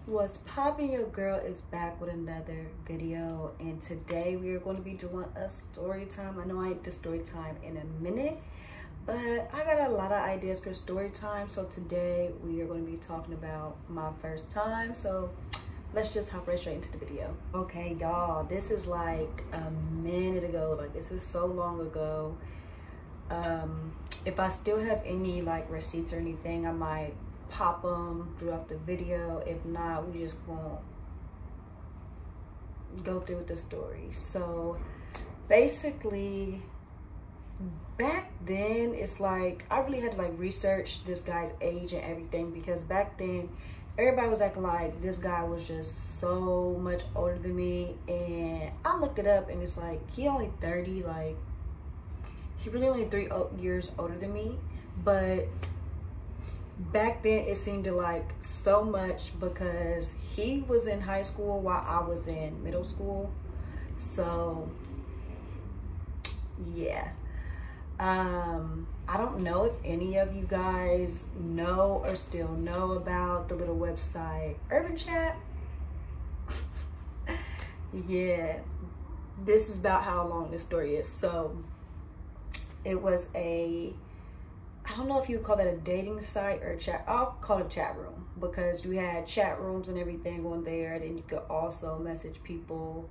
What's popping? Your girl is back with another video, and today we are going to be doing a story time. I know I ain't do story time in a minute, but I got a lot of ideas for story time. So today we are going to be talking about my first time. So let's just hop right straight into the video. Okay, y'all, this is like a minute ago. Like, this is so long ago. If I still have any like receipts or anything, I might pop them throughout the video. If not, we just won't go through with the story. So basically, back then, it's like I really had to like research this guy's age and everything, because back then everybody was acting like this guy was just so much older than me. And I looked it up and it's like he only 30. Like, he really only 3 years older than me. But back then it seemed to like so much, because he was in high school while I was in middle school. So yeah, I don't know if any of you guys know or still know about the little website Urban Chat. Yeah, this is about how long this story is. So it was I don't know if you would call that a dating site or a chat. I'll call it a chat room, because you had chat rooms and everything on there. Then you could also message people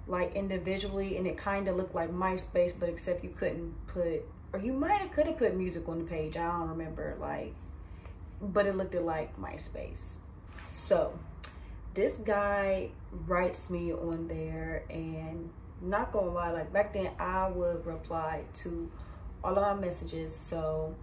like individually, and it kind of looked like MySpace, but except you couldn't put, or you could have put music on the page. I don't remember, like, but it looked like MySpace. So this guy writes me on there, and not gonna lie, like back then I would reply to all of my messages. So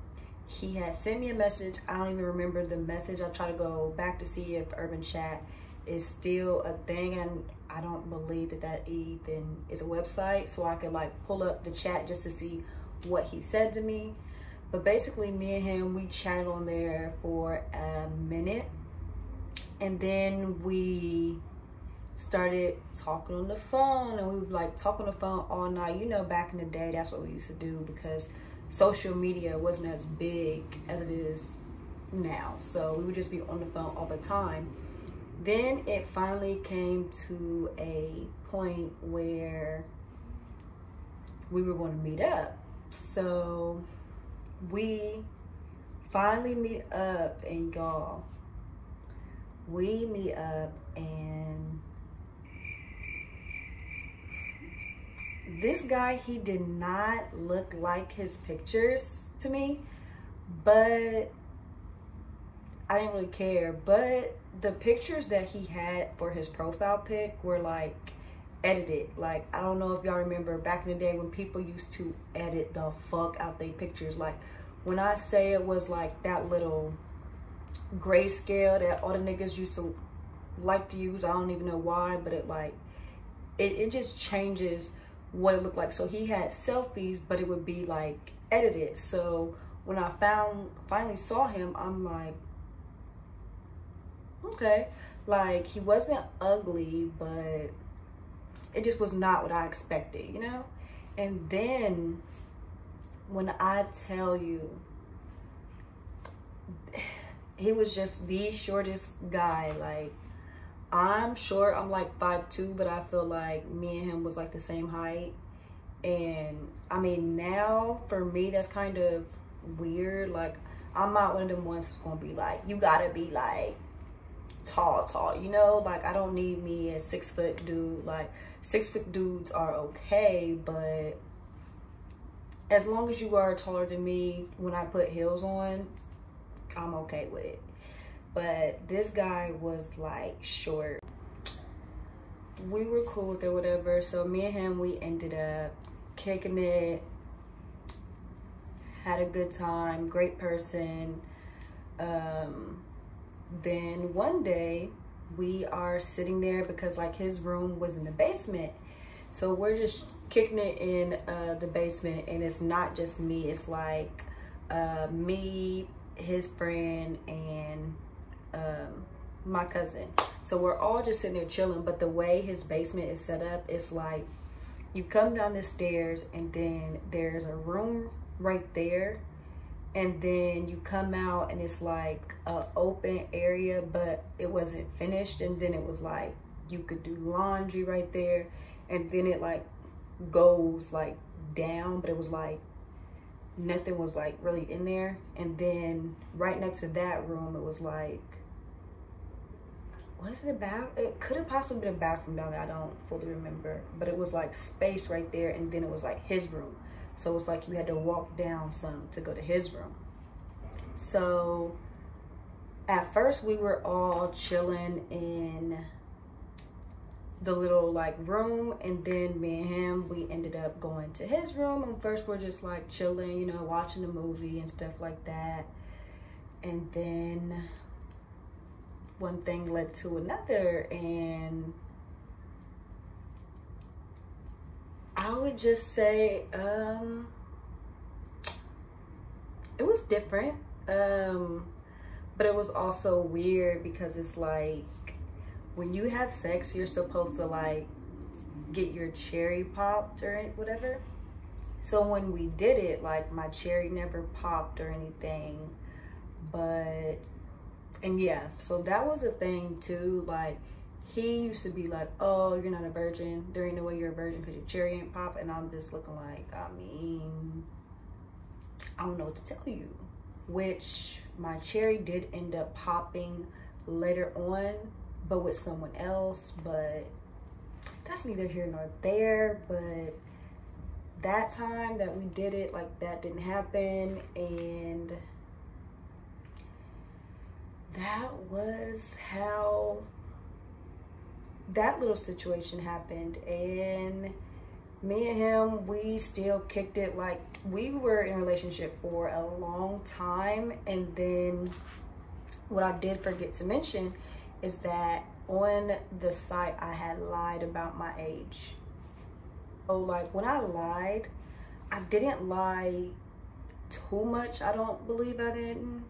he had sent me a message. I don't even remember the message. I try to go back to see if Urban Chat is still a thing, and I don't believe that even is a website, so I could like pull up the chat just to see what he said to me. But basically, me and him, we chatted on there for a minute, and then we started talking on the phone, and we would like talk on the phone all night. You know, back in the day, that's what we used to do, because social media wasn't as big as it is now. So we would just be on the phone all the time. Then it finally came to a point where we were going to meet up. So we finally meet up, and y'all, we meet up, and this guy, he did not look like his pictures to me, but I didn't really care. But the pictures that he had for his profile pic were like edited. Like, I don't know if y'all remember back in the day when people used to edit the fuck out their pictures. Like, when I say it was like that little grayscale that all the niggas used to like to use, I don't even know why, but it just changes what it looked like. So he had selfies, but it would be like edited. So when I finally saw him, I'm like, okay. Like, he wasn't ugly, but it just was not what I expected, you know? And then when I tell you, he was just the shortest guy. Like, I'm short, I'm like 5'2", but I feel like me and him was like the same height. And I mean, now for me, that's kind of weird. Like, I'm not one of them ones who's gonna be like, you gotta be like tall, you know? Like, I don't need me a 6 foot dude. Like, 6 foot dudes are okay, but as long as you are taller than me, when I put heels on, I'm okay with it. But this guy was like short. We were cool with it, whatever. So me and him, we ended up kicking it, had a good time, great person. Then one day we are sitting there, because like his room was in the basement. So we're just kicking it in the basement, and it's not just me. It's like me, his friend, and my cousin. So we're all just sitting there chilling. But the way his basement is set up, it's like you come down the stairs, and then there's a room right there, and then you come out and it's like a open area, but it wasn't finished. And then it was like you could do laundry right there, and then it like goes like down, but it was like nothing was like really in there. And then right next to that room, it was like, was it a bath? It could have possibly been a bathroom down there, I don't fully remember, but it was like space right there. And then it was like his room, so it's like you had to walk down some to go to his room. So at first we were all chilling in the little like room, and then me and him, we ended up going to his room. And first we're just like chilling, you know, watching the movie and stuff like that. And then one thing led to another, and I would just say it was different, but it was also weird, because it's like when you have sex, you're supposed to like get your cherry popped or whatever. So when we did it, like my cherry never popped or anything. But, and yeah, so that was a thing too. Like he used to be like, oh, you're not a virgin, there ain't no way you're a virgin because your cherry ain't pop. And I'm just looking like, I mean, I don't know what to tell you. Which my cherry did end up popping later on, but with someone else. But that's neither here nor there. But that time that we did it, like that didn't happen. And that was how that little situation happened. And me and him, we still kicked it. Like we were in a relationship for a long time. And then what I did forget to mention is that on the site I had lied about my age. So like when I lied, I didn't lie too much. I don't believe I didn't.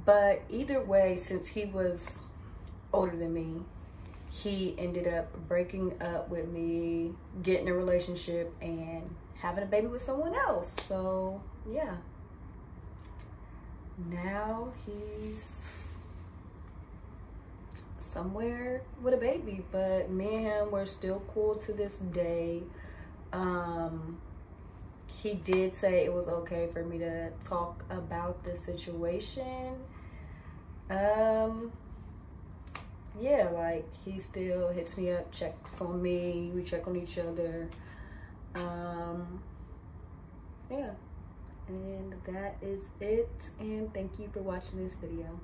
But either way, since he was older than me, he ended up breaking up with me, getting a relationship, and having a baby with someone else. So yeah, now he's somewhere with a baby. But me and him, we're still cool to this day. He did say it was okay for me to talk about the situation. Yeah, like he still hits me up, checks on me, we check on each other. Yeah, and that is it. And thank you for watching this video.